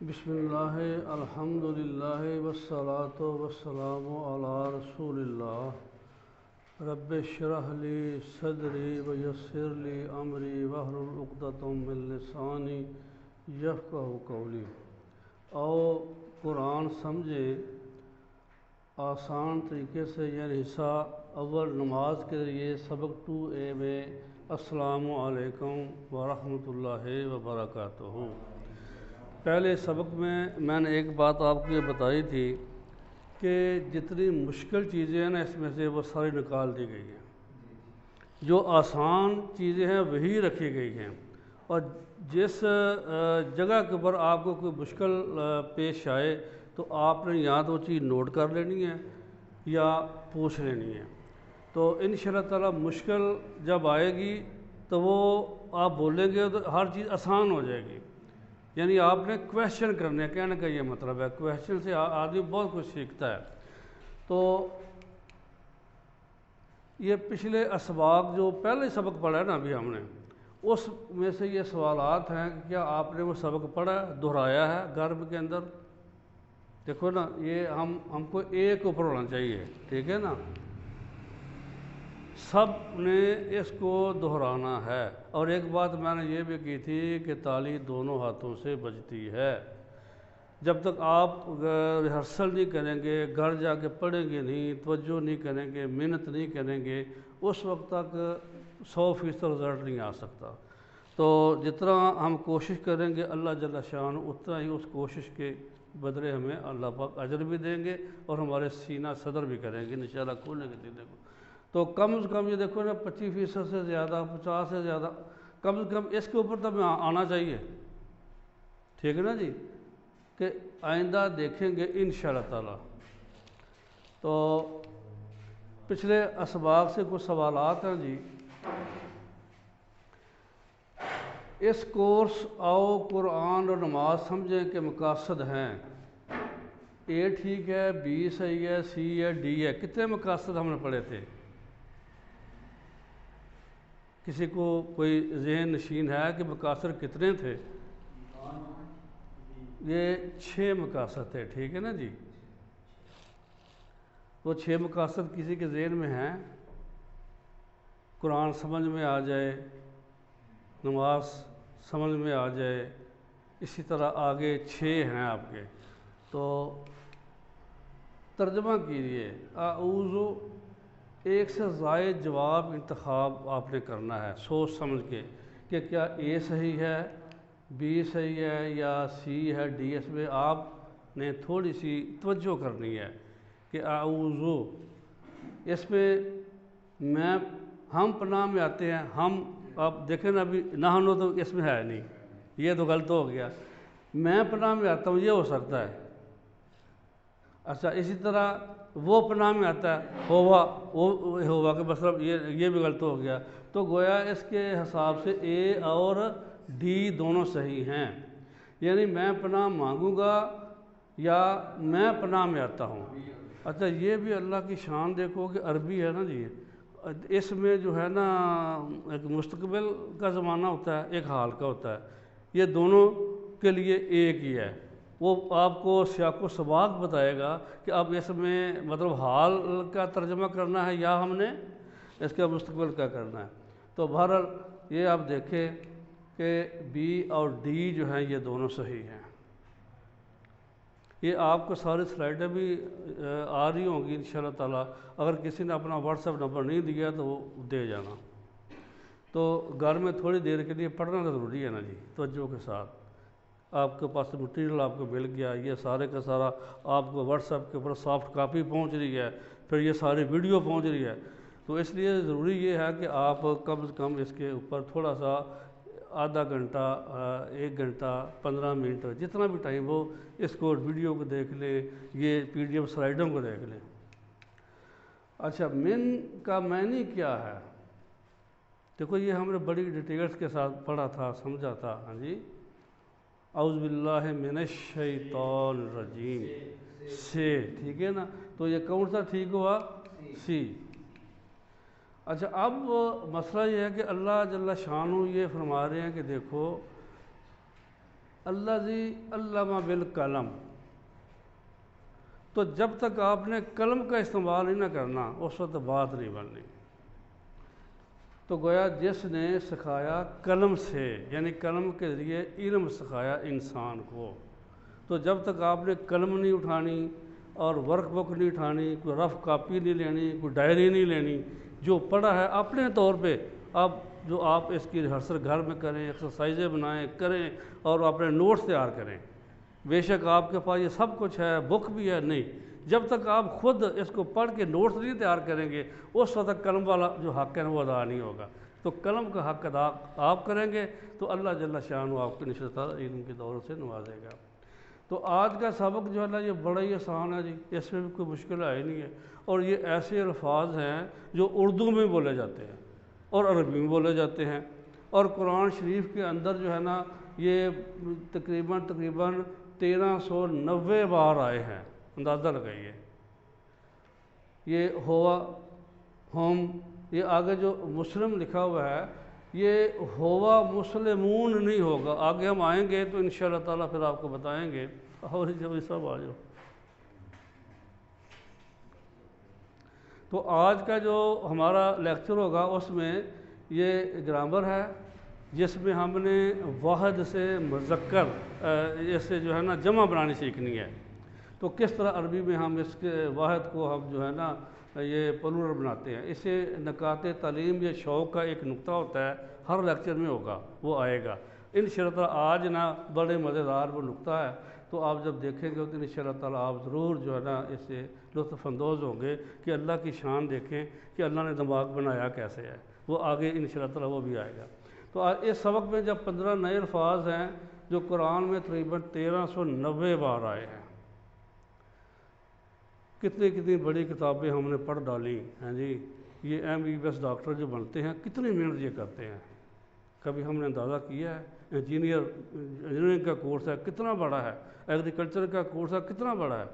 بسم اللہ الحمدللہ والصلاة والسلام علی رسول اللہ رب اشرح لی صدری ویسر لی امری واحلل عقدۃ من لسانی یفقہوا قولی۔ او قرآن سمجھیں آسان طریقے سے، یعنی حصہ اول نماز کے ذریعے سبق 2A میں السلام علیکم ورحمۃ اللہ وبرکاتہ۔ پہلے سبق میں نے ایک بات آپ کو یہ بتائی تھی کہ جتنی مشکل چیزیں ہیں نا اس میں سے وہ ساری نکال دی گئی ہیں، جو آسان چیزیں ہیں وہی رکھی گئی ہیں، اور جس جگہ کے اوپر آپ کو کوئی مشکل پیش آئے تو آپ نے یا تو وہ چیز نوٹ کر لینی ہے یا پوچھ لینی ہے۔ تو انشاءاللہ تعالی مشکل جب آئے گی تو وہ آپ بولیں گے تو ہر چیز آسان ہو جائے گی، یعنی آپ نے کویشچن کرنے، کہنے کا یہ مطلب ہے کویشچن سے آدمی بہت کچھ سیکھتا ہے۔ تو یہ پچھلے اسباق جو پہلے سبق پڑھا ہے نا ابھی ہم نے، اس میں سے یہ سوالات ہیں کہ کیا آپ نے وہ سبق پڑھا ہے، دہرایا ہے گھر کے اندر؟ دیکھو نا، یہ ہم کو ایک اوپر ہونا چاہیے، ٹھیک ہے نا، سب نے اس کو دہرانا ہے۔ اور ایک بات میں نے یہ بھی کی تھی کہ تالی دونوں ہاتھوں سے بجتی ہے۔ جب تک آپ ریہرسل نہیں کریں گے، گھر جا کے پڑھیں گے نہیں، توجہ نہیں کریں گے، محنت نہیں کریں گے، اس وقت تک 100% رزلٹ نہیں آ سکتا۔ تو جتنا ہم کوشش کریں گے اللہ جل شان اتنا ہی اس کوشش کے بدلے ہمیں اللہ پاک اجر بھی دیں گے اور ہمارے سینہ صدر بھی کریں گے انشاءاللہ کھولنے کے سینے کو۔ تو کم از کم یہ دیکھو نا 25% سے زیادہ، 50 سے زیادہ، کم از کم اس کے اوپر تو ہمیں آنا چاہیے، ٹھیک ہے نا جی، کہ آئندہ دیکھیں گے انشاءاللہ تعالی۔ تو پچھلے اسباق سے کچھ سوالات ہیں جی۔ اس کورس آؤ قرآن اور نماز سمجھیں کے مقاصد ہیں، A ٹھیک ہے، B صحیح ہے، C ہے، D ہے۔ کتنے مقاصد ہم نے پڑھے تھے؟ کسی کو کوئی ذہن نشین ہے کہ مقاصد کتنے تھے؟ یہ 6 مقاصد تھے، ٹھیک ہے نا جی۔ وہ 6 مقاصد کسی کے ذہن میں ہیں؟ قرآن سمجھ میں آ جائے، نماز سمجھ میں آ جائے، اسی طرح آگے 6 ہیں آپ کے، تو ترجمہ کیجیے۔ اعوذ، ایک سے زائد جواب انتخاب آپ نے کرنا ہے سوچ سمجھ کے کہ کیا A صحیح ہے، B صحیح ہے یا C ہے، D۔ اس میں آپ نے تھوڑی سی توجہ کرنی ہے کہ اعوذ، اس میں ہم پناہ میں آتے ہیں۔ ہم، آپ دیکھیں نا ابھی نحن تو اس میں ہے نہیں، یہ تو غلط ہو گیا۔ میں پناہ میں آتا ہوں یہ ہو سکتا ہے، اچھا اسی طرح وہ پناہ میں آتا ہے، ہوا کہ مطلب یہ بھی غلط ہو گیا۔ تو گویا اس کے حساب سے A اور D دونوں صحیح ہیں، یعنی میں پناہ مانگوں گا یا میں پناہ میں آتا ہوں۔ اچھا یہ بھی اللہ کی شان دیکھو کہ عربی ہے نا جی، اس میں جو ہے نا ایک مستقبل کا زمانہ ہوتا ہے، ایک حال کا ہوتا ہے، یہ دونوں کے لیے ایک ہی ہے۔ وہ آپ کو سیاق و سباق بتائے گا کہ اب اس میں مطلب حال کا ترجمہ کرنا ہے یا ہم نے اس کا مستقبل کا کرنا ہے۔ تو بہرحال یہ آپ دیکھیں کہ B اور D جو ہیں یہ دونوں صحیح ہیں۔ یہ آپ کو ساری سلائڈیں بھی آ رہی ہوں گی انشاءاللہ تعالیٰ، اگر کسی نے اپنا واٹس ایپ نمبر نہیں دیا تو وہ دے جانا۔ تو گھر میں تھوڑی دیر کے لیے پڑھنا ضروری ہے نا جی، توجہ کے ساتھ۔ آپ کے پاس مٹیریل آپ کو مل گیا، یہ سارے کا سارا آپ کو واٹس ایپ کے اوپر سافٹ کاپی پہنچ رہی ہے، پھر یہ ساری ویڈیو پہنچ رہی ہے، تو اس لیے ضروری یہ ہے کہ آپ کم از کم اس کے اوپر تھوڑا سا آدھا گھنٹہ، 1 گھنٹہ، 15 منٹ، جتنا بھی ٹائم ہو اس کو ویڈیو کو دیکھ لیں، یہ PDF سلائڈوں کو دیکھ لیں۔ اچھا من کا معنی کیا ہے؟ دیکھو یہ ہم نے بڑی ڈیٹیلز کے ساتھ پڑھا تھا، سمجھا تھا، ہاں جی۔ اعوذ باللہ من الشیطان الرجیم سے، ٹھیک ہے نا، تو یہ کون سا ٹھیک ہوا؟ C۔ اچھا اب مسئلہ یہ ہے کہ اللہ جل شانہ یہ فرما رہے ہیں کہ دیکھو الذی علم بالقلم، تو جب تک آپ نے قلم کا استعمال ہی نہ کرنا اس وقت بات نہیں بننی۔ تو گویا جس نے سکھایا قلم سے، یعنی قلم کے ذریعے علم سکھایا انسان کو، تو جب تک آپ نے قلم نہیں اٹھانی اور ورک بک نہیں اٹھانی، کوئی رف کاپی نہیں لینی، کوئی ڈائری نہیں لینی، جو پڑھا ہے اپنے طور پہ آپ اس کی ریہرسل گھر میں کریں، ایکسرسائزیں بنائیں کریں اور اپنے نوٹس تیار کریں۔ بے شک آپ کے پاس یہ سب کچھ ہے، بک بھی ہے، نہیں، جب تک آپ خود اس کو پڑھ کے نوٹس نہیں تیار کریں گے اس وقت تک قلم والا جو حق ہے وہ ادا نہیں ہوگا۔ تو قلم کا حق ادا آپ کریں گے تو اللہ جل شانہ آپ کی نشست علم کی دولت سے نوازے گا۔ تو آج کا سبق جو ہے نا یہ بڑا ہی آسان ہے جی، اس میں بھی کوئی مشکل ہے ہی نہیں ہے، اور یہ ایسے الفاظ ہیں جو اردو میں بولے جاتے ہیں اور عربی میں بولے جاتے ہیں، اور قرآن شریف کے اندر جو ہے نا یہ تقریباً 1390 بار آئے ہیں، اندازہ لگائیے۔ یہ ہوا، ہم، یہ آگے جو مسلم لکھا ہوا ہے یہ ہوا مسلمون نہیں ہوگا، آگے ہم آئیں گے تو انشاءاللہ تعالیٰ پھر آپ کو بتائیں گے۔ اور جب سب آ جاؤ۔ تو آج کا جو ہمارا لیکچر ہوگا اس میں یہ گرامر ہے، جس میں ہم نے واحد سے مذکر جیسے جو ہے نا جمع بنانی سیکھنی ہے۔ تو کس طرح عربی میں ہم اس کے واحد کو ہم جو ہے نا یہ پلورل بناتے ہیں، اسے نکات تعلیم یہ شوق کا ایک نقطہ ہوتا ہے، ہر لیکچر میں ہوگا، وہ آئے گا انشاءاللہ تعالیٰ۔ آج نا بڑے مزیدار وہ نقطہ ہے، تو آپ جب دیکھیں گے تو انشاءاللہ تعالیٰ آپ ضرور جو ہے نا اس سے لطف اندوز ہوں گے کہ اللہ کی شان دیکھیں کہ اللہ نے دماغ بنایا کیسے ہے، وہ آگے انشاءاللہ تعالیٰ وہ بھی آئے گا۔ تو اس سبق میں جب 15 نئے الفاظ ہیں جو قرآن میں تقریباً 1390 بار آئے ہیں، کتنی بڑی کتابیں ہم نے پڑھ ڈالی ہیں جی۔ یہ MBBS ڈاکٹر جو بنتے ہیں کتنے محنت یہ کرتے ہیں، کبھی ہم نے اندازہ کیا ہے؟ انجینئرنگ کا کورس ہے کتنا بڑا ہے، ایگریکلچر کا کورس ہے کتنا بڑا ہے۔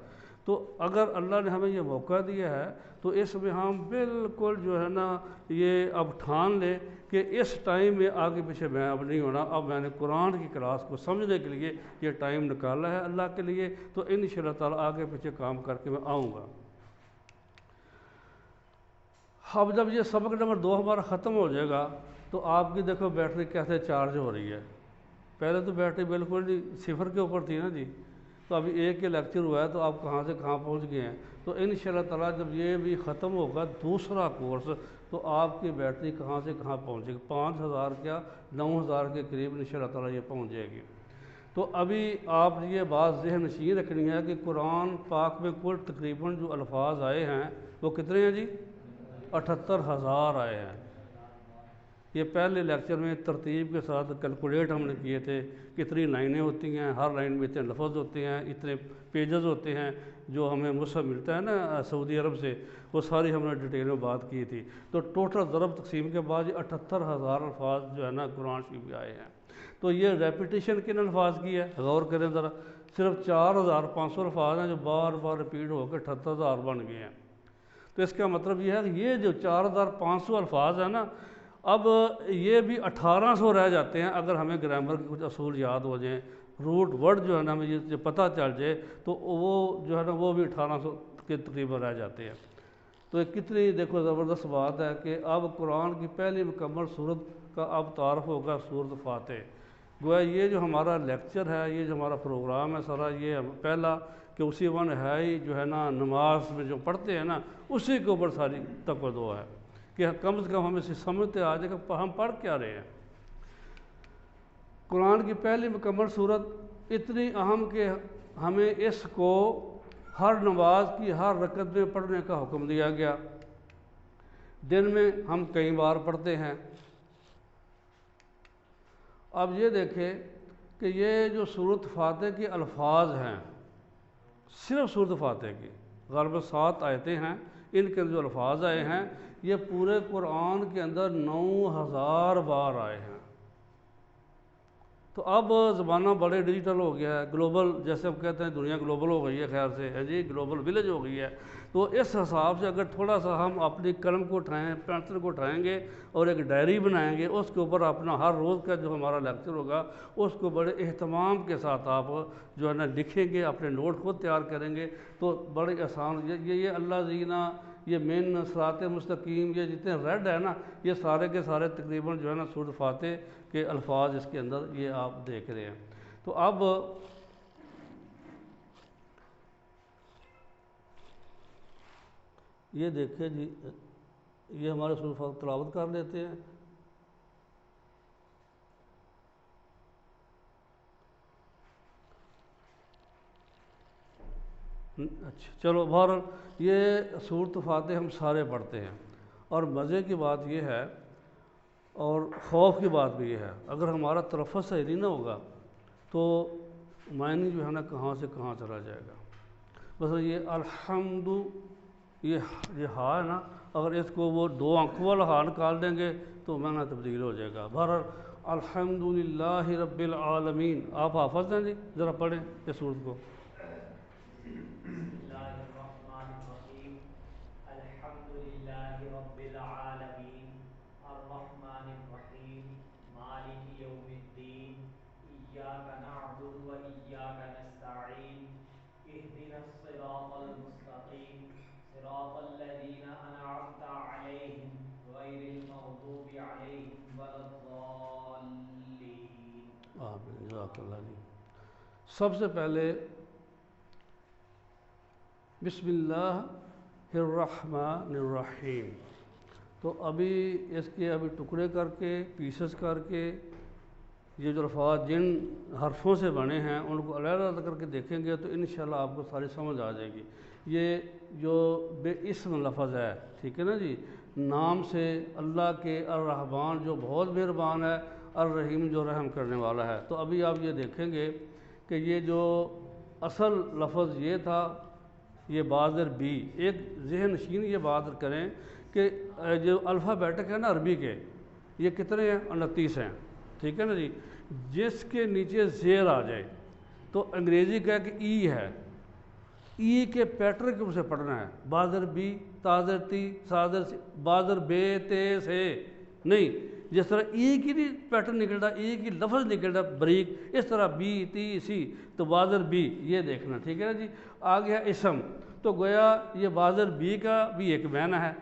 تو اگر اللہ نے ہمیں یہ موقع دیا ہے تو اس میں ہم بالکل جو ہے نا یہ اب ٹھان لیں کہ اس ٹائم میں آگے پیچھے میں اب نہیں ہونا، اب میں نے قرآن کی کلاس کو سمجھنے کے لیے یہ ٹائم نکالا ہے اللہ کے لیے، تو انشاءاللہ تعالیٰ آگے پیچھے کام کر کے میں آؤں گا۔ اب جب یہ سبق نمبر 2 ہمارا ختم ہو جائے گا تو آپ کی دیکھو بیٹری کیسے چارج ہو رہی ہے۔ پہلے تو بیٹری بالکل نہیں 0 کے اوپر تھی نا جی، تو ابھی ایک کے لیکچر ہوا ہے تو آپ کہاں سے کہاں پہنچ گئے ہیں۔ تو انشاءاللہ تعالیٰ جب یہ بھی ختم ہوگا دوسرا کورس تو آپ کی بیٹری کہاں سے کہاں پہنچے گی، 5000 کیا 9000 کے قریب انشاءاللہ تعالیٰ یہ پہنچ جائے گی۔ تو ابھی آپ یہ بات ذہن نشین رکھنی ہے کہ قرآن پاک میں کل تقریباً جو الفاظ آئے ہیں وہ کتنے ہیں جی؟ 78000 آئے ہیں۔ یہ پہلے لیکچر میں ترتیب کے ساتھ کیلکولیٹ ہم نے کیے تھے، کتنی لائنیں ہوتی ہیں، ہر لائن میں اتنے لفظ ہوتے ہیں، اتنے پیجز ہوتے ہیں، جو ہمیں مصحف ملتا ہے نا سعودی عرب سے، وہ ساری ہم نے ڈیٹیل میں بات کی تھی۔ تو ٹوٹل ضرب تقسیم کے بعد یہ 78000 الفاظ جو ہے نا قرآن شریف میں آئے ہیں۔ تو یہ ریپیٹیشن کن الفاظ کی ہے غور کریں ذرا، صرف 4500 الفاظ ہیں جو بار بار ریپیٹ ہو کے 78000 بن گئے ہیں۔ تو اس کا مطلب یہ ہے کہ یہ جو 4500 الفاظ ہیں نا، اب یہ بھی 1800 رہ جاتے ہیں اگر ہمیں گرامر کے کچھ اصول یاد ہو جائیں، روٹ ورڈ جو ہے نا ہمیں یہ پتہ چل جائے تو وہ جو ہے نا وہ بھی 1800 کے تقریباً رہ جاتے ہیں۔ تو یہ کتنی دیکھو زبردست بات ہے کہ اب قرآن کی پہلی مکمل صورت کا اب تعارف ہوگا سورۃ فاتح۔ گویا یہ جو ہمارا لیکچر ہے، یہ جو ہمارا پروگرام ہے سارا، یہ پہلا کہ اسی ون ہے ہی جو ہے نا نماز میں جو پڑھتے ہیں نا اسی کے اوپر ساری توجہ ہے کہ کم از کم ہم اسے سمجھتے آ جائے کہ ہم پڑھ کیا رہے ہیں۔ قرآن کی پہلی مکمل صورت اتنی اہم کہ ہمیں اس کو ہر نماز کی ہر رکعت میں پڑھنے کا حکم دیا گیا۔ دن میں ہم کئی بار پڑھتے ہیں۔ اب یہ دیکھیں کہ یہ جو سورۃ فاتح کے الفاظ ہیں، صرف سورۃ فاتح کی غالباً 7 آیتیں ہیں، ان کے جو الفاظ آئے ہیں یہ پورے قرآن کے اندر 9000 بار آئے ہیں۔ تو اب زمانہ بڑے ڈیجیٹل ہو گیا ہے، گلوبل جیسے ہم کہتے ہیں دنیا گلوبل ہو گئی ہے، خیر سے ہے جی، گلوبل ولیج ہو گئی ہے۔ تو اس حساب سے اگر تھوڑا سا ہم اپنی قلم کو اٹھائیں، پینسل کو اٹھائیں گے اور ایک ڈائری بنائیں گے، اس کے اوپر اپنا ہر روز کا جو ہمارا لیکچر ہوگا اس کو بڑے اہتمام کے ساتھ آپ جو ہے نا لکھیں گے، اپنے نوٹ خود تیار کریں گے تو بڑی آسان یہ اللہ زینہ، یہ من، صراط مستقیم، یہ جتنے ریڈ ہے نا، یہ سارے کے سارے تقریباً جو ہے نا سورۃ فاتح کے الفاظ اس کے اندر یہ آپ دیکھ رہے ہیں۔ تو اب یہ دیکھیں جی، یہ ہمارے سورۃ فاتح تلاوت کر لیتے ہیں۔ اچھا چلو، بہرحال یہ سورۃ فاتح ہم سارے پڑھتے ہیں، اور مزے کی بات یہ ہے اور خوف کی بات بھی یہ ہے، اگر ہمارا تلفظ صحیح نہیں نہ ہوگا تو معنی جو ہے نا کہاں سے کہاں چلا جائے گا۔ مثلا یہ الحمد، یہ ہا ہے نا، اگر اس کو وہ 2 آنکھوں والا ہا نکال دیں گے تو معنی تبدیل ہو جائے گا۔ بہرحال الحمد للہ رب العالمین، آپ حافظ ہیں جی، ذرا پڑھیں اس سورت کو۔ بسم اللہ الرحمن الرحیم، الحمد للہ رب العالمین، الرحمن الرحیم، مالک یوم الدین، ایاک نعبد و ایاک نستعین، اہدنا الصراط المستقیم، صراط الذین انعمت علیہم غیر المغضوب علیہم ولا الضالین۔ آمین، جزاک اللہ جی۔ سب سے پہلے بسم اللہ الرحمن الرحیم، تو ابھی اس کے ٹکڑے کر کے، پیسز کر کے، یہ جو الفاظ جن حرفوں سے بنے ہیں ان کو علیحدہ علیحدہ کر کے دیکھیں گے تو انشاءاللہ آپ کو ساری سمجھ آ جائے گی۔ یہ جو بے اسم لفظ ہے، ٹھیک ہے نا جی، نام سے اللہ کے الرحمن جو بہت مہربان ہے، الرحیم جو رحم کرنے والا ہے۔ تو ابھی آپ یہ دیکھیں گے کہ یہ جو اصل لفظ یہ تھا، یہ بادر بی، ایک ذہن نشین یہ بات کریں کہ جو الفابیٹک ہے نا عربی کے، یہ کتنے ہیں؟ 29 ہیں، ٹھیک ہے نا جی۔ جس کے نیچے زیر آ جائے تو انگریزی کا کہ ای ہے، ای کے پیٹرن کے اسے پڑھنا ہے، بادر بی، تاظر تی، سادر سی، بادر بے تے سے نہیں، جس طرح ای کی نہیں پیٹرن نکل رہا، ای کی لفظ نکل رہا بریک، اس طرح بی تی سی، تو بادر بی یہ دیکھنا، ٹھیک ہے نا جی۔ آ گیا اسم، تو گویا یہ بادر بی کا بھی ایک معنی ہے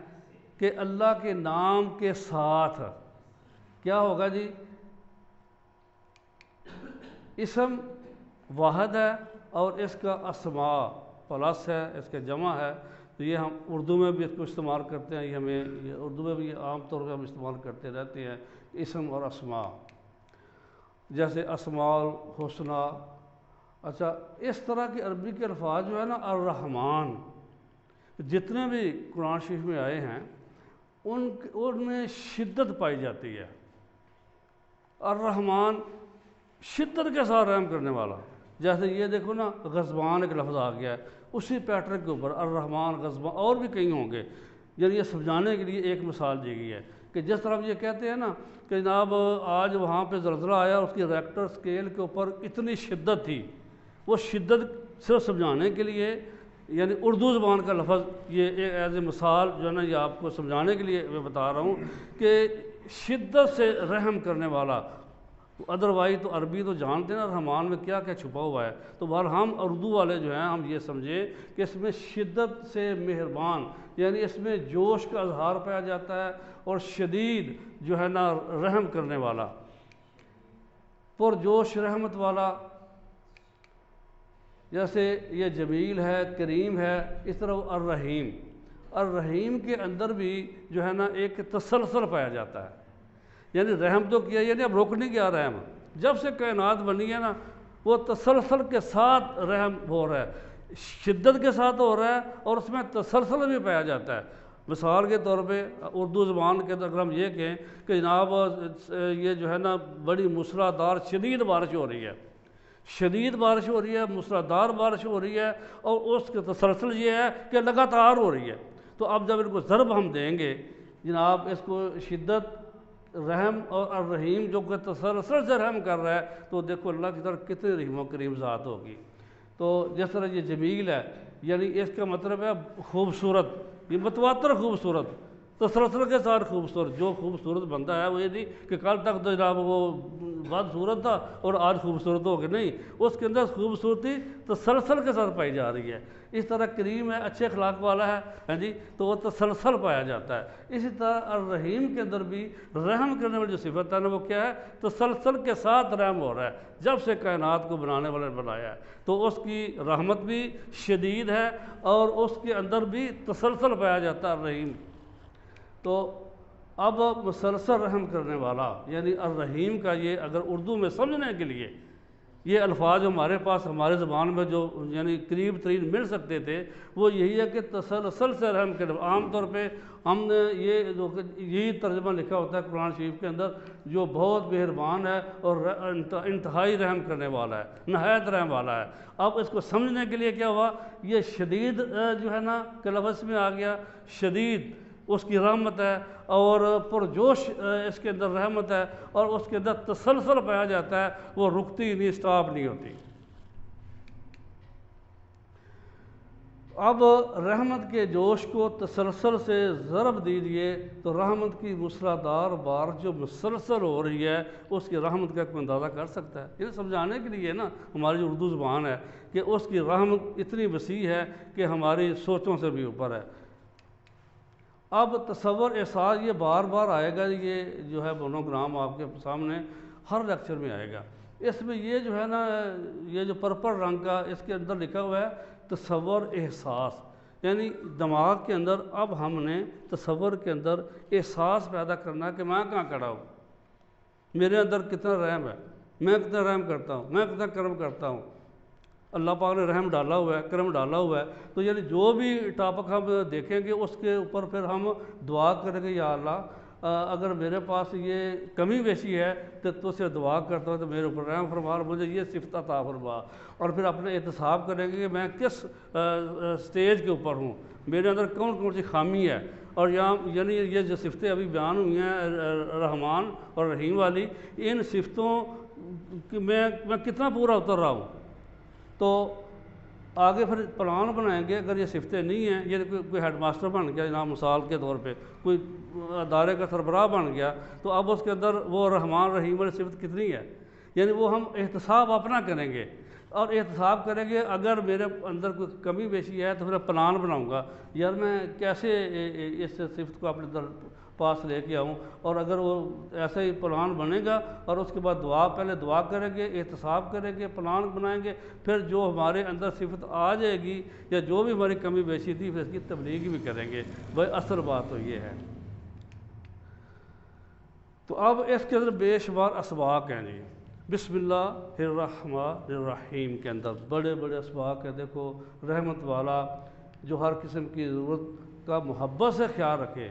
کہ اللہ کے نام کے ساتھ کیا ہوگا جی، اسم واحد ہے اور اس کا اسماء پلس ہے، اس کے جمع ہے، تو یہ ہم اردو میں بھی اس کو استعمال کرتے ہیں، یہ اردو میں بھی عام طور پہ ہم استعمال کرتے رہتے ہیں، اسم اور اسماء، جیسے اسماء الحسنہ۔ اچھا، اس طرح کے عربی کے الفاظ جو ہے نا، الرحمن، جتنے بھی قرآن شریف میں آئے ہیں ان میں شدت پائی جاتی ہے۔ الرحمن شدت کے ساتھ رحم کرنے والا، جیسے یہ دیکھو نا، غضبان ایک لفظ آ گیا ہے اسی پیٹرن کے اوپر، الرحمن، غضبان، اور بھی کئی ہوں گے، یعنی یہ سمجھانے کے لیے ایک مثال دی گئی ہے کہ جس طرح یہ کہتے ہیں نا کہ جناب آج وہاں پہ زلزلہ آیا، اس کی ریکٹر اسکیل کے اوپر اتنی شدت تھی، وہ شدت صرف سمجھانے کے لیے، یعنی اردو زبان کا لفظ یہ ایز اے مثال جو ہے نا، یہ آپ کو سمجھانے کے لیے میں بتا رہا ہوں کہ شدت سے رحم کرنے والا۔ ادروائز تو عربی تو جانتے ہیں نا رحمان میں کیا کیا چھپا ہوا ہے، تو بہر ہم اردو والے جو ہیں ہم یہ سمجھیں کہ اس میں شدت سے مہربان، یعنی اس میں جوش کا اظہار پایا جاتا ہے اور شدید جو ہے نا رحم کرنے والا، پرجوش رحمت والا، جیسے یہ جمیل ہے، کریم ہے، اس طرح وہ الرحیم، الرحیم کے اندر بھی جو ہے نا ایک تسلسل پایا جاتا ہے، یعنی رحم تو کیا، یعنی اب رک نہیں گیا رحم، جب سے کائنات بنی ہے نا وہ تسلسل کے ساتھ رحم ہو رہا ہے، شدت کے ساتھ ہو رہا ہے اور اس میں تسلسل بھی پایا جاتا ہے۔ مثال کے طور پہ اردو زبان کے اگر ہم یہ کہیں کہ جناب یہ جو ہے نا بڑی موسلا دار شدید بارش ہو رہی ہے، شدید بارش ہو رہی ہے، موسلا دار بارش ہو رہی ہے، اور اس کا تسلسل یہ ہے کہ لگاتار ہو رہی ہے، تو اب جب ان کو ضرب ہم دیں گے، جناب اس کو شدت رحم اور الرحیم جو کہ تسلسل سے رحم کر رہا ہے، تو دیکھو اللہ کی طرف کتنی رحیم و کریم ذات ہوگی۔ تو جس طرح یہ جمیل ہے، یعنی اس کا مطلب ہے خوبصورت، یہ متواتر خوبصورت، تسلسل کے ساتھ خوبصورت۔ جو خوبصورت بندہ ہے وہ یہ نہیں کہ کل تک تو جناب وہ بدصورت تھا اور آج خوبصورت ہو گیا، نہیں، اس کے اندر خوبصورتی تسلسل کے ساتھ پائی جا رہی ہے۔ اس طرح کریم ہے، اچھے اخلاق والا ہے، ہاں جی، تو وہ تسلسل پایا جاتا ہے۔ اسی طرح الرحیم کے اندر بھی رحم کرنے والی جو صفت ہے نا، وہ کیا ہے؟ تسلسل کے ساتھ رحم ہو رہا ہے۔ جب سے کائنات کو بنانے والے نے بنایا ہے تو اس کی رحمت بھی شدید ہے اور اس کے اندر بھی تسلسل پایا جاتا ہے الرحیم۔ تو اب مسلسل رحم کرنے والا یعنی الرحیم کا یہ اگر اردو میں سمجھنے کے لیے یہ الفاظ ہمارے پاس ہمارے زبان میں جو یعنی قریب ترین مل سکتے تھے وہ یہی ہے کہ تسلسل سے رحم کرنے۔ عام طور پہ ہم نے یہی ترجمہ لکھا ہوتا ہے قرآن شریف کے اندر، جو بہت مہربان ہے اور انتہائی رحم کرنے والا ہے، نہایت رحم والا ہے۔ اب اس کو سمجھنے کے لیے کیا ہوا؟ یہ شدید جو ہے نا کہ لفظ میں آ گیا، شدید اس کی رحمت ہے اور پرجوش اس کے اندر رحمت ہے اور اس کے اندر تسلسل پایا جاتا ہے، وہ رکتی نہیں، سٹاپ نہیں ہوتی۔ اب رحمت کے جوش کو تسلسل سے ضرب دیجئے تو رحمت کی مسلادار بار جو مسلسل ہو رہی ہے اس کی رحمت کا کوئی اندازہ کر سکتا ہے؟ یہ سمجھانے کے لیے نا ہماری جو اردو زبان ہے کہ اس کی رحمت اتنی وسیع ہے کہ ہماری سوچوں سے بھی اوپر ہے۔ اب تصور احساس یہ بار بار آئے گا، یہ جو ہے مونوگرام آپ کے سامنے ہر لیکچر میں آئے گا۔ اس میں یہ جو ہے نا یہ جو پرپل رنگ کا اس کے اندر لکھا ہوا ہے تصور احساس، یعنی دماغ کے اندر اب ہم نے تصور کے اندر احساس پیدا کرنا کہ میں کہاں کھڑا ہوں، میرے اندر کتنا رحم ہے، میں کتنا رحم کرتا ہوں، میں کتنا کرم کرتا ہوں۔ اللہ پاک نے رحم ڈالا ہوا ہے، کرم ڈالا ہوا ہے، تو یعنی جو بھی ٹاپک ہم دیکھیں گے اس کے اوپر پھر ہم دعا کریں گے، یا اللہ اگر میرے پاس یہ کمی بیشی ہے تو اسے دعا کرتا ہوں تو میرے اوپر رحم فرما، مجھے یہ صفت عطا فرما، اور پھر اپنے احتساب کریں گے کہ میں کس سٹیج کے اوپر ہوں، میرے اندر کون کون سی خامی ہے، اور یعنی یہ جو صفتیں ابھی بیان ہوئی ہیں رحمان اور رحیم والی، ان صفتوں میں کتنا پورا اتر رہا ہوں۔ تو آگے پھر پلان بنائیں گے، اگر یہ صفتیں نہیں ہیں، یہ کوئی ہیڈ ماسٹر بن گیا جناب مثال کے طور پہ، کوئی ادارے کا سربراہ بن گیا، تو اب اس کے اندر وہ رحمان رحیم والی صفت کتنی ہے، یعنی وہ ہم احتساب اپنا کریں گے اور احتساب کریں گے۔ اگر میرے اندر کوئی کمی بیشی ہے تو پھر پلان بناؤں گا، یار میں کیسے اس صفت کو اپنے پاس لے کے آؤں، اور اگر وہ ایسا ہی پلان بنے گا اور اس کے بعد پہلے دعا کریں گے، احتساب کریں گے، پلان بنائیں گے، پھر جو ہمارے اندر صفت آ جائے گی یا جو بھی ہماری کمی بیشی تھی پھر اس کی تبلیغ بھی کریں گے۔ بھائی اصل بات تو یہ ہے۔ تو اب اس کے اندر بے شمار اسباق ہیں جی، بسم اللہ الرحمن الرحیم کے اندر بڑے بڑے اسباق ہیں۔ دیکھو رحمت والا جو ہر قسم کی ضرورت کا محبت سے خیال رکھے،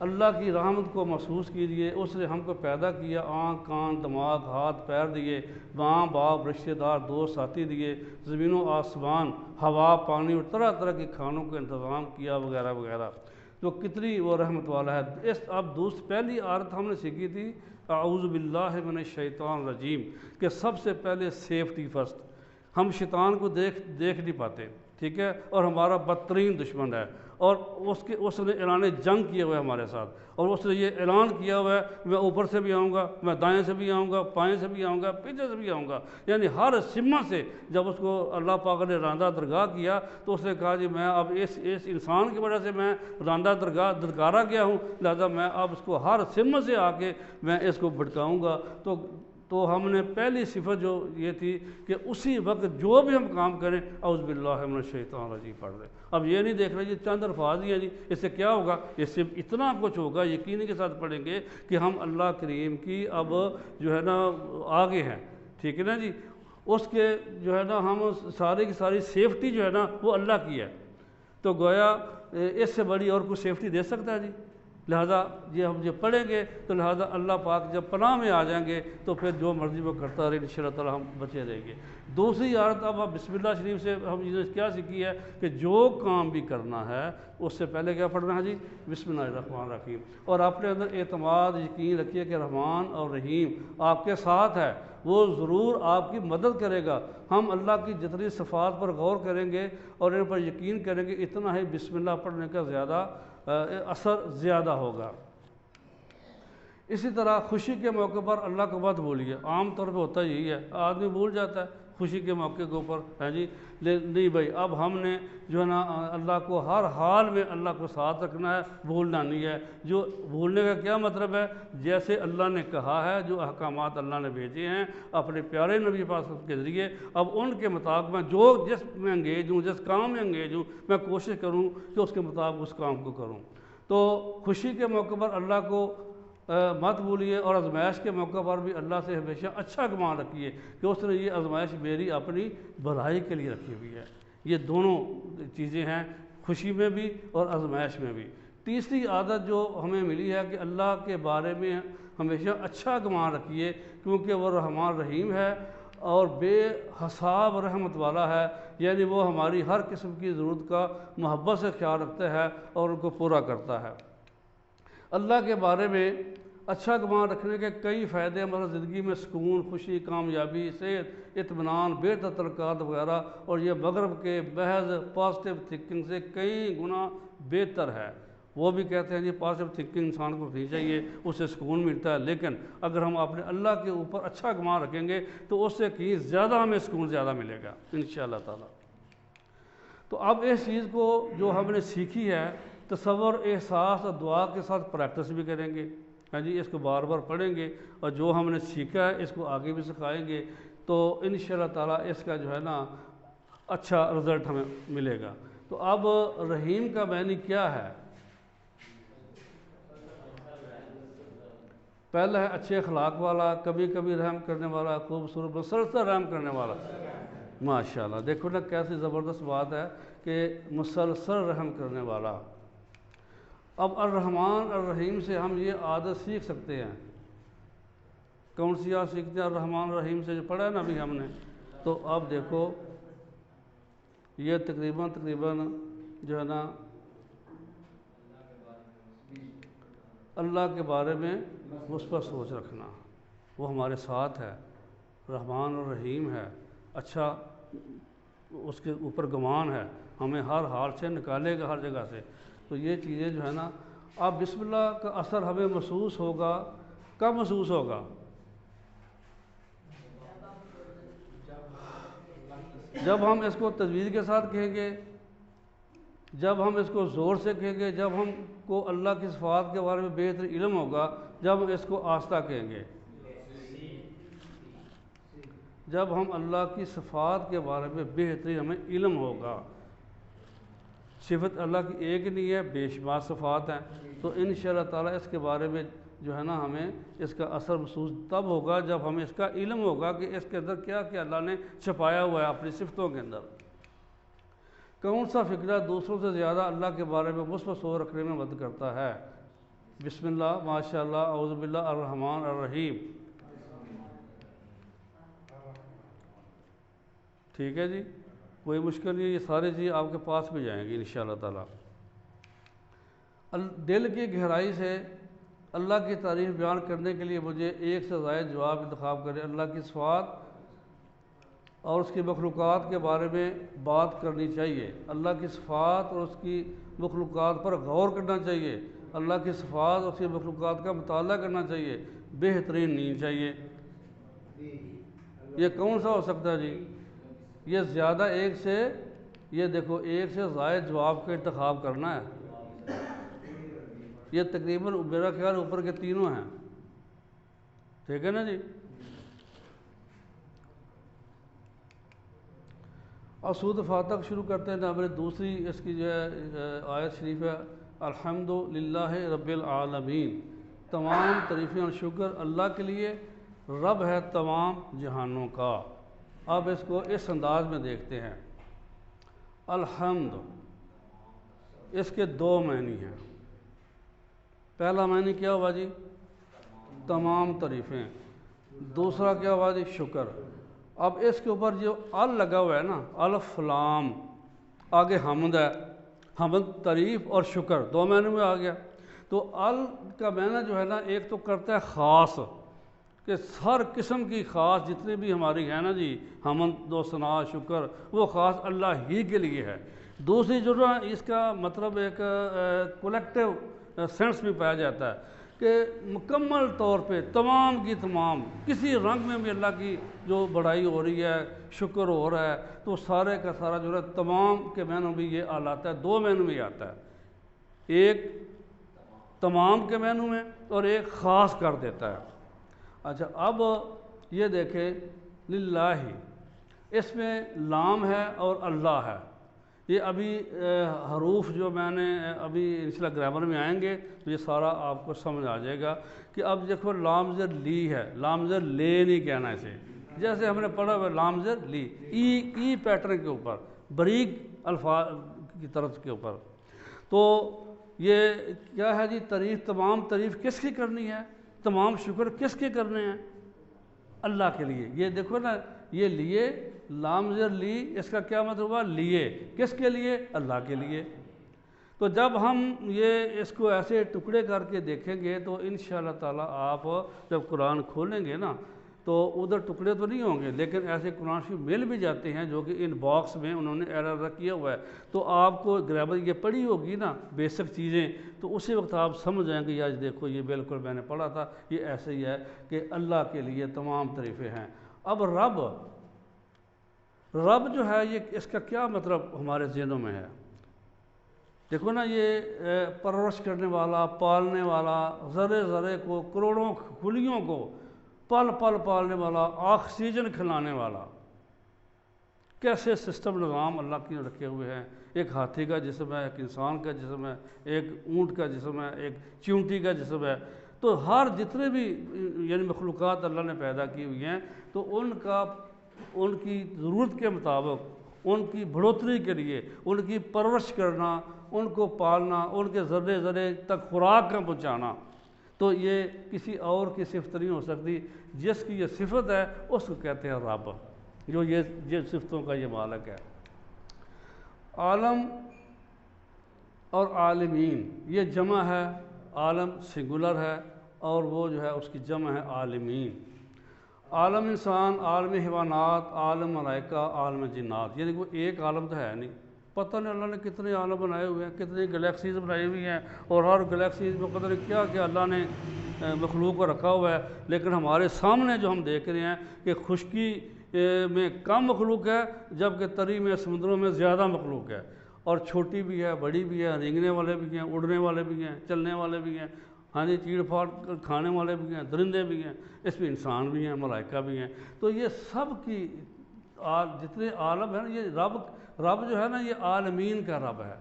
اللہ کی رحمت کو محسوس کیجیے، اس نے ہم کو پیدا کیا، آنکھ کان دماغ ہاتھ پیر دیے، ماں باپ رشتہ دار دوست ساتھی دیے، زمین و آسمان ہوا پانی اور طرح طرح کے کھانوں کا انتظام کیا وغیرہ وغیرہ، جو کتنی وہ رحمت والا ہے۔ اب پہلی عادت ہم نے سیکھی تھی اعوذ باللہ من الشیطان الرجیم، کہ سب سے پہلے سیفٹی فرسٹ۔ ہم شیطان کو دیکھ نہیں پاتے، ٹھیک ہے، اور ہمارا بدترین دشمن ہے، اور اس نے اعلان جنگ کیا ہوا ہے ہمارے ساتھ، اور اس نے یہ اعلان کیا ہوا ہے میں اوپر سے بھی آؤں گا، میں دائیں سے بھی آؤں گا، بائیں سے بھی آؤں گا، پیچھے سے بھی آؤں گا، یعنی ہر سمت سے۔ جب اس کو اللہ پاک نے راندہ درگاہ کیا تو اس نے کہا جی میں اب اس انسان کی وجہ سے میں راندہ درگارہ گیا ہوں، لہذا میں اب اس کو ہر سمت سے آ کے میں اس کو بھٹکاؤں گا۔ تو ہم نے پہلی صفت جو یہ تھی کہ اسی وقت جو بھی ہم کام کریں اعوذ باللہ من الشیطان الرجیم پڑھ رہے۔ اب یہ نہیں دیکھ رہے یہ چند الفاظ ہی ہیں جی، اس سے کیا ہوگا، اس سے اتنا کچھ ہوگا، یقینی کے ساتھ پڑھیں گے کہ ہم اللہ کریم کی اب جو ہے نا آگے ہیں، ٹھیک ہے نا جی، اس کے جو ہے نا ہم سارے کی ساری سیفٹی جو ہے نا وہ اللہ کی ہے۔ تو گویا اس سے بڑی اور کوئی سیفٹی دے سکتا ہے جی؟ لہذا یہ ہم جب پڑھیں گے تو لہذا اللہ پاک جب پناہ میں آ جائیں گے تو پھر جو مرضی وہ کرتا رہے انشاءاللہ تعالی ہم بچے رہیں گے۔ دوسری عادت اب بسم اللہ شریف سے ہم نے کیا سیکھی ہے کہ جو کام بھی کرنا ہے اس سے پہلے کیا پڑھنا ہے جی؟ بسم اللہ الرحمن الرحیم۔ اور اپنے اندر اعتماد یقین رکھیے کہ رحمان اور رحیم آپ کے ساتھ ہے، وہ ضرور آپ کی مدد کرے گا۔ ہم اللہ کی جتنی صفات پر غور کریں گے اور ان پر یقین کریں گے اتنا ہی بسم اللہ پڑھنے کا زیادہ اثر زیادہ ہوگا۔ اسی طرح خوشی کے موقع پر اللہ کو مت بھولیے۔ عام طور پہ ہوتا یہی ہے، آدمی بھول جاتا ہے خوشی کے موقع کے اوپر، ہے جی نہیں بھائی اب ہم نے جو ہے نا اللہ کو ہر حال میں اللہ کو ساتھ رکھنا ہے، بھولنا نہیں ہے۔ جو بھولنے کا کیا مطلب ہے؟ جیسے اللہ نے کہا ہے، جو احکامات اللہ نے بھیجے ہیں اپنے پیارے نبی پاک کے ذریعے، اب ان کے مطابق میں جس میں انگیج ہوں، جس کام میں انگیج ہوں، میں کوشش کروں کہ اس کے مطابق اس کام کو کروں۔ تو خوشی کے موقع پر اللہ کو مت بھولیے، اور آزمائش کے موقع پر بھی اللہ سے ہمیشہ اچھا گمان رکھیے کہ اس نے یہ آزمائش میری اپنی بھلائی کے لیے رکھی ہوئی ہے۔ یہ دونوں چیزیں ہیں، خوشی میں بھی اور آزمائش میں بھی۔ تیسری عادت جو ہمیں ملی ہے کہ اللہ کے بارے میں ہمیشہ اچھا گمان رکھیے، کیونکہ وہ رحمان رحیم ہے اور بے حساب رحمت والا ہے، یعنی وہ ہماری ہر قسم کی ضرورت کا محبت سے خیال رکھتا ہے اور ان کو پورا کرتا ہے۔ اللہ کے بارے میں اچھا گمان رکھنے کے کئی فائدے ہمارا زندگی میں سکون، خوشی، کامیابی، صحت، اطمینان، بہتر تعلقات وغیرہ، اور یہ مغرب کے محض پازیٹیو تھنکنگ سے کئی گنا بہتر ہے۔ وہ بھی کہتے ہیں جی پازیٹیو تھنکنگ انسان کو رکھنی چاہیے، اس سے سکون ملتا ہے، لیکن اگر ہم اپنے اللہ کے اوپر اچھا گمان رکھیں گے تو اس سے کہیں زیادہ ہمیں سکون زیادہ ملے گا انشاءاللہ تعالی۔ تو اب اس چیز کو جو ہم نے سیکھی ہے، تصور، احساس اور دعا کے ساتھ پریکٹس بھی کریں گے، ہاں جی، اس کو بار بار پڑھیں گے، اور جو ہم نے سیکھا ہے اس کو آگے بھی سکھائیں گے، تو انشاءاللہ تعالیٰ اس کا جو ہے نا اچھا رزلٹ ہمیں ملے گا۔ تو اب رحیم کا معنی کیا ہے؟ پہلا ہے اچھے اخلاق والا، کبھی کبھی رحم کرنے والا، خوبصورت مسلسل رحم کرنے والا۔ ماشاءاللہ، دیکھو نا کیسی زبردست بات ہے کہ مسلسل رحم کرنے والا۔ اب الرحمن الرحیم سے ہم یہ عادت سیکھ سکتے ہیں۔ کون سی عادت سیکھتے ہیں الرحمن الرحیم سے؟ جو پڑھا ہے نا ابھی ہم نے، تو اب دیکھو یہ تقریباً جو ہے نا اللہ کے بارے میں مثبت سوچ رکھنا، وہ ہمارے ساتھ ہے، رحمان اور رحیم ہے، اچھا اس کے اوپر گمان ہے، ہمیں ہر حال سے نکالے گا، ہر جگہ سے۔ تو یہ چیزیں جو ہے نا، اب بسم اللہ کا اثر ہمیں محسوس ہوگا، کب محسوس ہوگا؟ جب ہم اس کو تجوید کے ساتھ کہیں گے، جب ہم اس کو زور سے کہیں گے، جب ہم کو اللہ کی صفات کے بارے میں بہتر علم ہوگا، جب ہم اس کو آہستہ کہیں گے، جب ہم اللہ کی صفات کے بارے میں بہترین ہمیں علم ہوگا۔ صفت اللہ کی ایک نہیں ہے، بے شمار صفات ہیں، تو انشاءاللہ تعالیٰ اس کے بارے میں جو ہے نا ہمیں اس کا اثر محسوس تب ہوگا جب ہمیں اس کا علم ہوگا کہ اس کے اندر کیا کیا اللہ نے چھپایا ہوا ہے اپنی صفتوں کے اندر۔ کون سا فکرہ دوسروں سے زیادہ اللہ کے بارے میں مثبت سوچ رکھنے میں مدد کرتا ہے؟ بسم اللہ، ماشاءاللہ، اعوذ باللہ، الرحمن الرحیم۔ ٹھیک ہے جی، کوئی مشکل نہیں، یہ ساری چیزیں آپ کے پاس بھی جائیں گی انشاءاللہ تعالیٰ۔ دل کی گہرائی سے اللہ کی تعریف بیان کرنے کے لیے مجھے ایک سے زائد جواب انتخاب کریں۔ اللہ کی صفات اور اس کی مخلوقات کے بارے میں بات کرنی چاہیے، اللہ کی صفات اور اس کی مخلوقات پر غور کرنا چاہیے، اللہ کی صفات اور اس کی مخلوقات کا مطالعہ کرنا چاہیے، بہترین نیند چاہیے۔ یہ کون سا ہو سکتا ہے جی؟ یہ زیادہ ایک سے، یہ دیکھو ایک سے زائد جواب کا انتخاب کرنا ہے۔ یہ تقریباً میرا خیال اوپر کے تینوں ہیں، ٹھیک ہے نا جی۔ اور سورۃ فاتحہ شروع کرتے ہیں، ہماری دوسری اس کی جو ہے آیت شریف ہے، الحمدللہ رب العالمین، تمام تعریفیں اور شکر اللہ کے لیے، رب ہے تمام جہانوں کا۔ اب اس کو اس انداز میں دیکھتے ہیں، الحمد، اس کے دو معنی ہیں۔ پہلا معنی کیا ہوا جی؟ تمام تعریفیں. دوسرا کیا ہوا جی؟ شکر. اب اس کے اوپر جو ال لگا ہوا ہے نا، الف لام، آگے حمد ہے. حمد تعریف اور شکر دو معنی میں آ گیا. تو ال کا معنی جو ہے نا، ایک تو کرتا ہے خاص، کہ ہر قسم کی خاص جتنی بھی ہماری ہے نا جی حمد و ثنا شکر، وہ خاص اللہ ہی کے لیے ہے. دوسری جو نا اس کا مطلب ایک کولیکٹیو سینس بھی پایا جاتا ہے کہ مکمل طور پہ تمام کی تمام کسی رنگ میں بھی اللہ کی جو بڑائی ہو رہی ہے، شکر ہو رہا ہے، تو سارے کا سارا جو ہے تمام کے معنوں میں یہ آل آتا ہے. دو معنوں میں آتا ہے، ایک تمام کے معنوں میں اور ایک خاص کر دیتا ہے. اچھا اب یہ دیکھیں للہ، اس میں لام ہے اور اللہ ہے. یہ ابھی حروف جو میں نے ابھی انشاءاللہ گرامر میں آئیں گے تو یہ سارا آپ کو سمجھ آ جائے گا کہ اب دیکھو لام زر لی ہے، لام زر لے نہیں کہنا اسے، جیسے ہم نے پڑھا ہوا لام زر لی، ای پیٹرن کے اوپر، بریک الفاظ کی طرف کے اوپر. تو یہ کیا ہے جی؟ تعریف، تمام تعریف کس کی کرنی ہے؟ تمام شکر کس کے کرنے ہیں؟ اللہ کے لیے. یہ دیکھو نا، یہ لیے لام زر لی، اس کا کیا مطلب ہوا؟ لیے. کس کے لیے؟ اللہ کے لیے. تو جب ہم یہ اس کو ایسے ٹکڑے کر کے دیکھیں گے تو انشاءاللہ تعالیٰ آپ جب قرآن کھولیں گے نا تو ادھر ٹکڑے تو نہیں ہوں گے، لیکن ایسے قرآن شریف مل بھی جاتے ہیں جو کہ ان باکس میں انہوں نے ایرر کیا ہوا ہے. تو آپ کو گرامر یہ پڑھی ہوگی نا بیسک چیزیں، تو اسی وقت آپ سمجھ جائیں گے آج دیکھو یہ بالکل میں نے پڑھا تھا، یہ ایسے ہی ہے کہ اللہ کے لیے تمام تعریفیں ہیں. اب رب جو ہے یہ اس کا کیا مطلب ہمارے ذہنوں میں ہے؟ دیکھو نا، یہ پرورش کرنے والا، پالنے والا، ذرے ذرے کو، کروڑوں کھلیوں کو پل پل پالنے والا، آکسیجن کھلانے والا. کیسے سسٹم نظام اللہ کے رکھے ہوئے ہیں. ایک ہاتھی کا جسم ہے، ایک انسان کا جسم ہے، ایک اونٹ کا جسم ہے، ایک چیونٹی کا جسم ہے. تو ہر جتنے بھی یعنی مخلوقات اللہ نے پیدا کی ہوئی ہیں، تو ان کی ضرورت کے مطابق، ان کی بڑھوتری کے لیے ان کی پرورش کرنا، ان کو پالنا، ان کے ذرے ذرے تک خوراک کا پہنچانا، تو یہ کسی اور کی صفت نہیں ہو سکتی. جس کی یہ صفت ہے اس کو کہتے ہیں رب، جو یہ صفتوں کا یہ مالک ہے. عالم اور عالمین یہ جمع ہے، عالم سنگولر ہے اور وہ جو ہے اس کی جمع ہے عالمین. عالم انسان، عالم حیوانات، عالم ملائکہ، عالم جنات، یعنی کوئی ایک عالم تو ہے نہیں. پتہ نہیں اللہ نے کتنے عالم بنائے ہوئے ہیں، کتنی گلیکسیز بنائی ہوئی ہیں، اور ہر گلیکسیز میں قدر کیا کہ اللہ نے مخلوق کو رکھا ہوا ہے. لیکن ہمارے سامنے جو ہم دیکھ رہے ہیں کہ خشکی میں کم مخلوق ہے، جبکہ تری میں سمندروں میں زیادہ مخلوق ہے، اور چھوٹی بھی ہے، بڑی بھی ہے، رینگنے والے بھی ہیں، اڑنے والے بھی ہیں، چلنے والے بھی ہیں، ہاں جی، چیڑ پھاڑ کھانے والے بھی ہیں، درندے بھی ہیں، اس میں انسان بھی ہیں، ملائکہ بھی ہیں. تو یہ سب کی جتنے عالم ہیں، یہ رب جو ہے نا یہ عالمین کا رب ہے.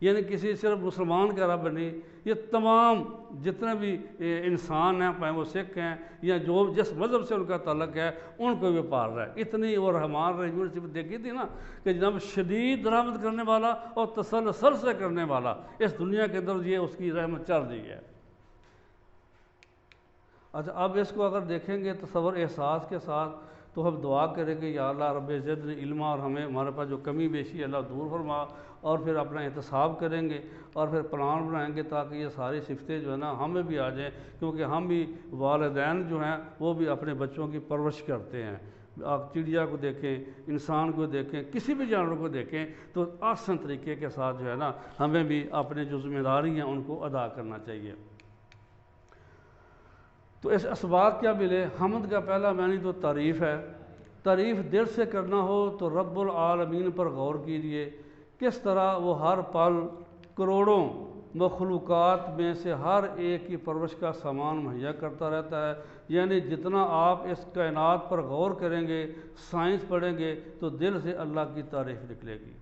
یعنی کسی صرف مسلمان کا رب نہیں، یہ تمام جتنے بھی انسان ہیں، چاہے وہ سکھ ہیں یا جو جس مذہب سے ان کا تعلق ہے، ان کو بھی پال رہا ہے. اتنی اور ہمارے یونیورسٹی دیکھی تھی نا کہ جناب شدید رحمت کرنے والا اور تسلسل سے کرنے والا، اس دنیا کے اندر یہ اس کی رحمت چل رہی ہے. اچھا اب اس کو اگر دیکھیں گے تصور احساس کے ساتھ، تو ہم دعا کریں گے یا اللہ رب زدنی علما، اور ہمارے پاس جو کمی بیشی اللہ دور فرما، اور پھر اپنا احتساب کریں گے اور پھر پلان بنائیں گے تاکہ یہ ساری صفتیں جو ہے نا ہمیں بھی آ جائیں، کیونکہ ہم بھی والدین جو ہیں وہ بھی اپنے بچوں کی پرورش کرتے ہیں. آپ چڑیا کو دیکھیں، انسان کو دیکھیں، کسی بھی جانور کو دیکھیں، تو آسان طریقے کے ساتھ جو ہے نا ہمیں بھی اپنے جو ذمہ داری ہیں ان کو ادا کرنا چاہیے. تو اس اسباق کیا ملے؟ حمد کا پہلا معنی تو تعریف ہے. تعریف دل سے کرنا ہو تو رب العالمین پر غور کیجیے، کس طرح وہ ہر پل کروڑوں مخلوقات میں سے ہر ایک کی پرورش کا سامان مہیا کرتا رہتا ہے. یعنی جتنا آپ اس کائنات پر غور کریں گے، سائنس پڑھیں گے، تو دل سے اللہ کی تعریف نکلے گی.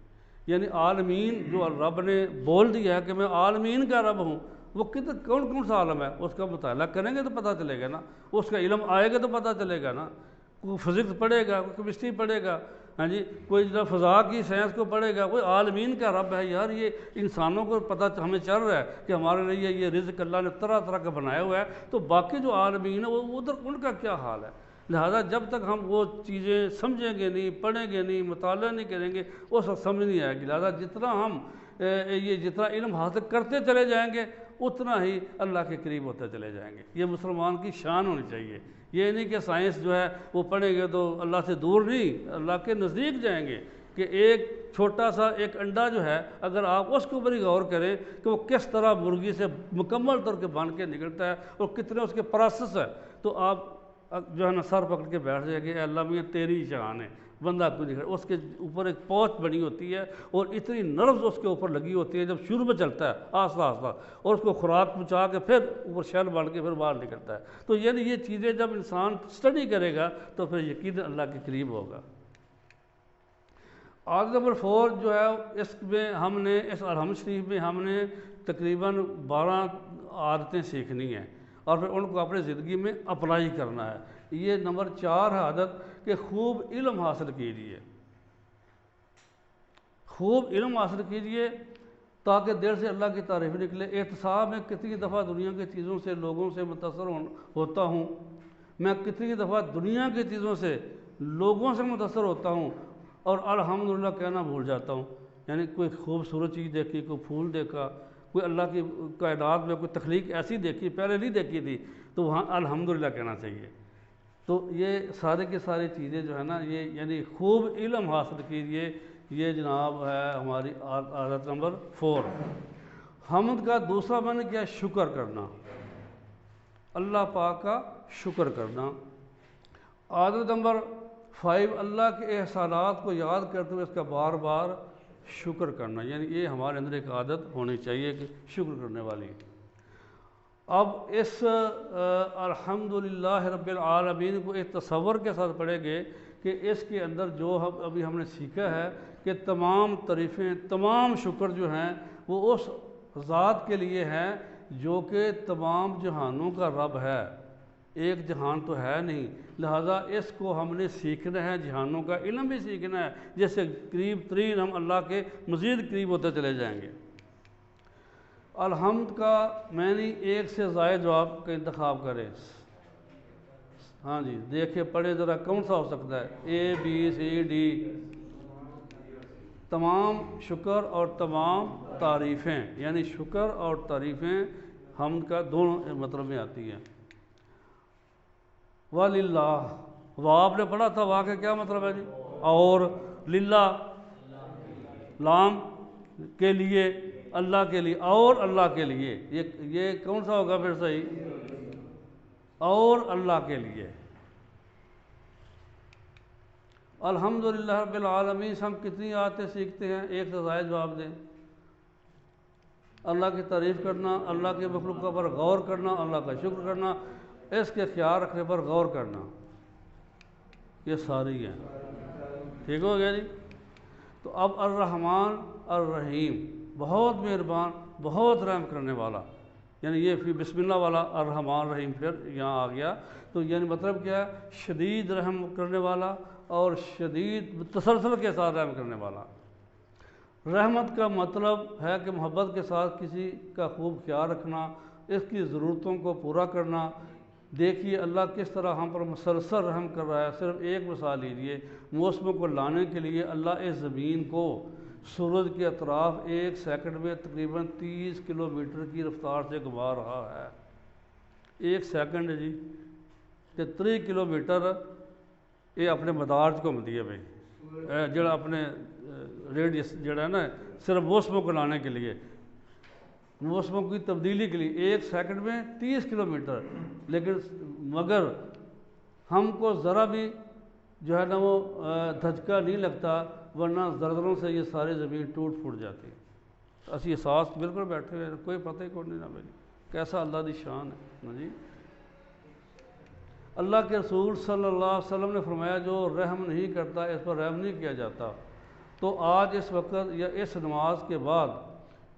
یعنی عالمین جو رب نے بول دیا ہے کہ میں عالمین کا رب ہوں، وہ کون سا عالم ہے اس کا مطالعہ کریں گے تو پتہ چلے گا نا، اس کا علم آئے گا تو پتہ چلے گا نا. کوئی فزکس پڑھے گا، کوئی کیمسٹری پڑھے گا، ہاں جی، کوئی جو فضا کی سائنس کو پڑھے گا، کوئی عالمین کا رب ہے یار، یہ انسانوں کو پتہ ہمیں چل رہا ہے کہ ہمارے لیے یہ رزق اللہ نے طرح طرح کا بنایا ہوا ہے، تو باقی جو عالمین ہیں وہ ادھر ان کا کیا حال ہے؟ لہٰذا جب تک ہم وہ چیزیں سمجھیں گے نہیں، پڑھیں گے نہیں، مطالعہ نہیں کریں گے، وہ سب سمجھ نہیں آئے گی۔ لہٰذا جتنا ہم جتنا علم حاصل کرتے چلے جائیں گے اتنا ہی اللہ کے قریب ہوتے چلے جائیں گے۔ یہ مسلمان کی شان ہونی چاہیے۔ یہ نہیں کہ سائنس جو ہے وہ پڑھیں گے تو اللہ سے دور نہیں، اللہ کے نزدیک جائیں گے، کہ ایک چھوٹا سا ایک انڈا جو ہے اگر آپ اس کے اوپر ہی غور کریں کہ وہ کس طرح مرغی سے مکمل طور کے بن کے نکلتا ہے اور کتنے اس کے پروسیس ہے، تو آپ جو ہے نا سر پکڑ کے بیٹھ جائے گے، اے اللہ میاں تیری شان ہے، بندہ کوئی نہیں۔ اس کے اوپر ایک پوچھ بنی ہوتی ہے اور اتنی نروز اس کے اوپر لگی ہوتی ہے جب شروع میں چلتا ہے آہستہ آہستہ، اور اس کو خوراک پہنچا کے پھر اوپر شیل بن کے پھر باہر نکلتا ہے۔ تو یعنی یہ چیزیں جب انسان اسٹڈی کرے گا تو پھر یقیناً اللہ کے قریب ہوگا۔ عادت نمبر 4 جو ہے، اس میں ہم نے اس الحمد شریف میں ہم نے تقریباً 12 عادتیں سیکھنی ہیں اور پھر ان کو اپنی زندگی میں اپلائی کرنا ہے۔ یہ نمبر 4 ہے عادت کہ خوب علم حاصل کیجیے، خوب علم حاصل کیجیے تاکہ دل سے اللہ کی تعریف نکلے۔ احتساب میں کتنی دفعہ دنیا کی چیزوں سے لوگوں سے متاثر ہوتا ہوں، میں کتنی دفعہ دنیا کی چیزوں سے لوگوں سے متاثر ہوتا ہوں اور الحمدللہ کہنا بھول جاتا ہوں۔ یعنی کوئی خوبصورت چیز دیکھی، کوئی پھول دیکھا، کوئی اللہ کی کائنات میں کوئی تخلیق ایسی دیکھی پہلے نہیں دیکھی تھی، تو وہاں الحمدللہ کہنا چاہیے۔ تو یہ سارے کی ساری چیزیں جو ہے نا، یہ یعنی خوب علم حاصل کیجیے، یہ جناب ہے ہماری عادت نمبر 4۔ حمد کا دوسرا معنی کیا ہے؟ شکر کرنا، اللہ پاک کا شکر کرنا۔ عادت نمبر 5 اللہ کے احسانات کو یاد کرتے ہوئے اس کا بار بار شکر کرنا، یعنی یہ ہمارے اندر ایک عادت ہونی چاہیے کہ شکر کرنے والی۔ اب اس الحمدللہ رب العالمین کو ایک تصور کے ساتھ پڑھیں گے کہ اس کے اندر جو ابھی ہم نے سیکھا ہے کہ تمام تعریفیں، تمام شکر جو ہیں وہ اس ذات کے لیے ہیں جو کہ تمام جہانوں کا رب ہے، ایک جہان تو ہے نہیں۔ لہٰذا اس کو ہم نے سیکھنا ہے، جہانوں کا علم بھی سیکھنا ہے، جس سے قریب ترین ہم اللہ کے مزید قریب ہوتے چلے جائیں گے۔ الحمد کا معنی ایک سے زائد جواب کا انتخاب کریں۔ ہاں جی، دیکھیں پڑھے ذرا کون سا ہو سکتا ہے؟ A B C D۔ تمام شکر اور تمام تعریفیں، یعنی شکر اور تعریفیں حمد کا دونوں مطلب میں آتی ہیں۔ وَلِلَّہ، وہ آپ نے پڑھا تھا، واہ کا کیا مطلب ہے جی؟ اور للہ، لام کے لیے، اللہ کے لیے، اور اللہ کے لیے، یہ کون سا ہوگا پھر صحیح؟ اور اللہ کے لیے۔ الحمدللہ رب العالمین سے ہم کتنی آیتیں سیکھتے ہیں؟ ایک سے زائد جواب دیں۔ اللہ کی تعریف کرنا، اللہ کے مخلوقات پر غور کرنا، اللہ کا شکر کرنا، اس کے خیال رکھنے پر غور کرنا، یہ ساری ہیں۔ ٹھیک ہو گیا جی؟ تو اب الرحمن الرحیم، بہت مہربان، بہت رحم کرنے والا، یعنی یہ پھر بسم اللہ والا الرحمن الرحیم پھر یہاں آ گیا، تو یعنی مطلب کیا ہے؟ شدید رحم کرنے والا اور شدید تسلسل کے ساتھ رحم کرنے والا۔ رحمت کا مطلب ہے کہ محبت کے ساتھ کسی کا خوب خیال رکھنا، اس کی ضرورتوں کو پورا کرنا۔ دیکھیے اللہ کس طرح ہم پر مسلسل رحم کر رہا ہے۔ صرف ایک مثال لیجیے، موسموں کو لانے کے لیے اللہ اس زمین کو سورج کے اطراف 1 سیکنڈ میں تقریباً 30 کلومیٹر کی رفتار سے گھما رہا ہے۔ 1 سیکنڈ جی کہ 30 کلومیٹر یہ اپنے مدار گھوم دیا بھائی، جڑا اپنے ریڈیس جڑا ہے نا، صرف موسموں کو لانے کے لیے، موسموں کی تبدیلی کے لیے 1 سیکنڈ میں 30 کلومیٹر، لیکن مگر ہم کو ذرا بھی جو ہے نا وہ دھچکا نہیں لگتا، ورنہ زلزلوں سے یہ ساری زمین ٹوٹ پھوٹ جاتی ہے۔ اسی احساس بالکل بیٹھے ہوئے، کوئی پتہ ہی کوئی نہیں نا بھائی، کیسا اللہ دی شان ہے نا جی۔ اللہ کے رسول صلی اللہ علیہ وسلم نے فرمایا جو رحم نہیں کرتا اس پر رحم نہیں کیا جاتا۔ تو آج اس وقت یا اس نماز کے بعد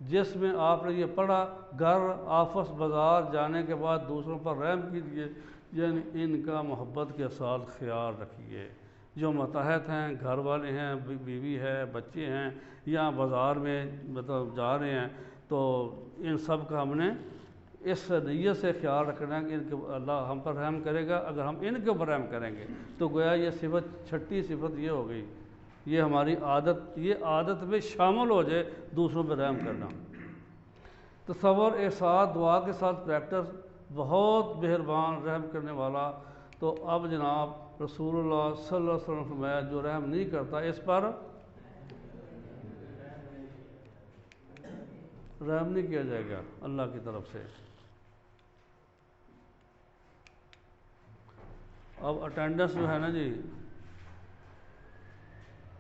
جس میں آپ نے یہ پڑھا، گھر آفس بازار جانے کے بعد دوسروں پر رحم کیجیے، یعنی ان کا محبت کے ساتھ خیال رکھیے۔ جو ماتحت ہیں، گھر والے ہیں، بیوی ہے، بچے ہیں، یا بازار میں مطلب جا رہے ہیں، تو ان سب کا ہم نے اس نیت سے خیال رکھنا ہے کہ ان کے اللہ ہم پر رحم کرے گا۔ اگر ہم ان کے اوپر رحم کریں گے تو گویا یہ صفت، چھٹی صفت یہ ہو گئی، یہ ہماری عادت، یہ عادت میں شامل ہو جائے دوسروں پہ رحم کرنا۔ تصور، احساس، دعا کے ساتھ پریکٹس، بہت مہربان، رحم کرنے والا۔ تو اب جناب رسول اللہ صلی اللہ علیہ وسلم فرمایا جو رحم نہیں کرتا اس پر رحم نہیں کیا جائے گا اللہ کی طرف سے۔ اب اٹینڈنس جو ہے نا جی،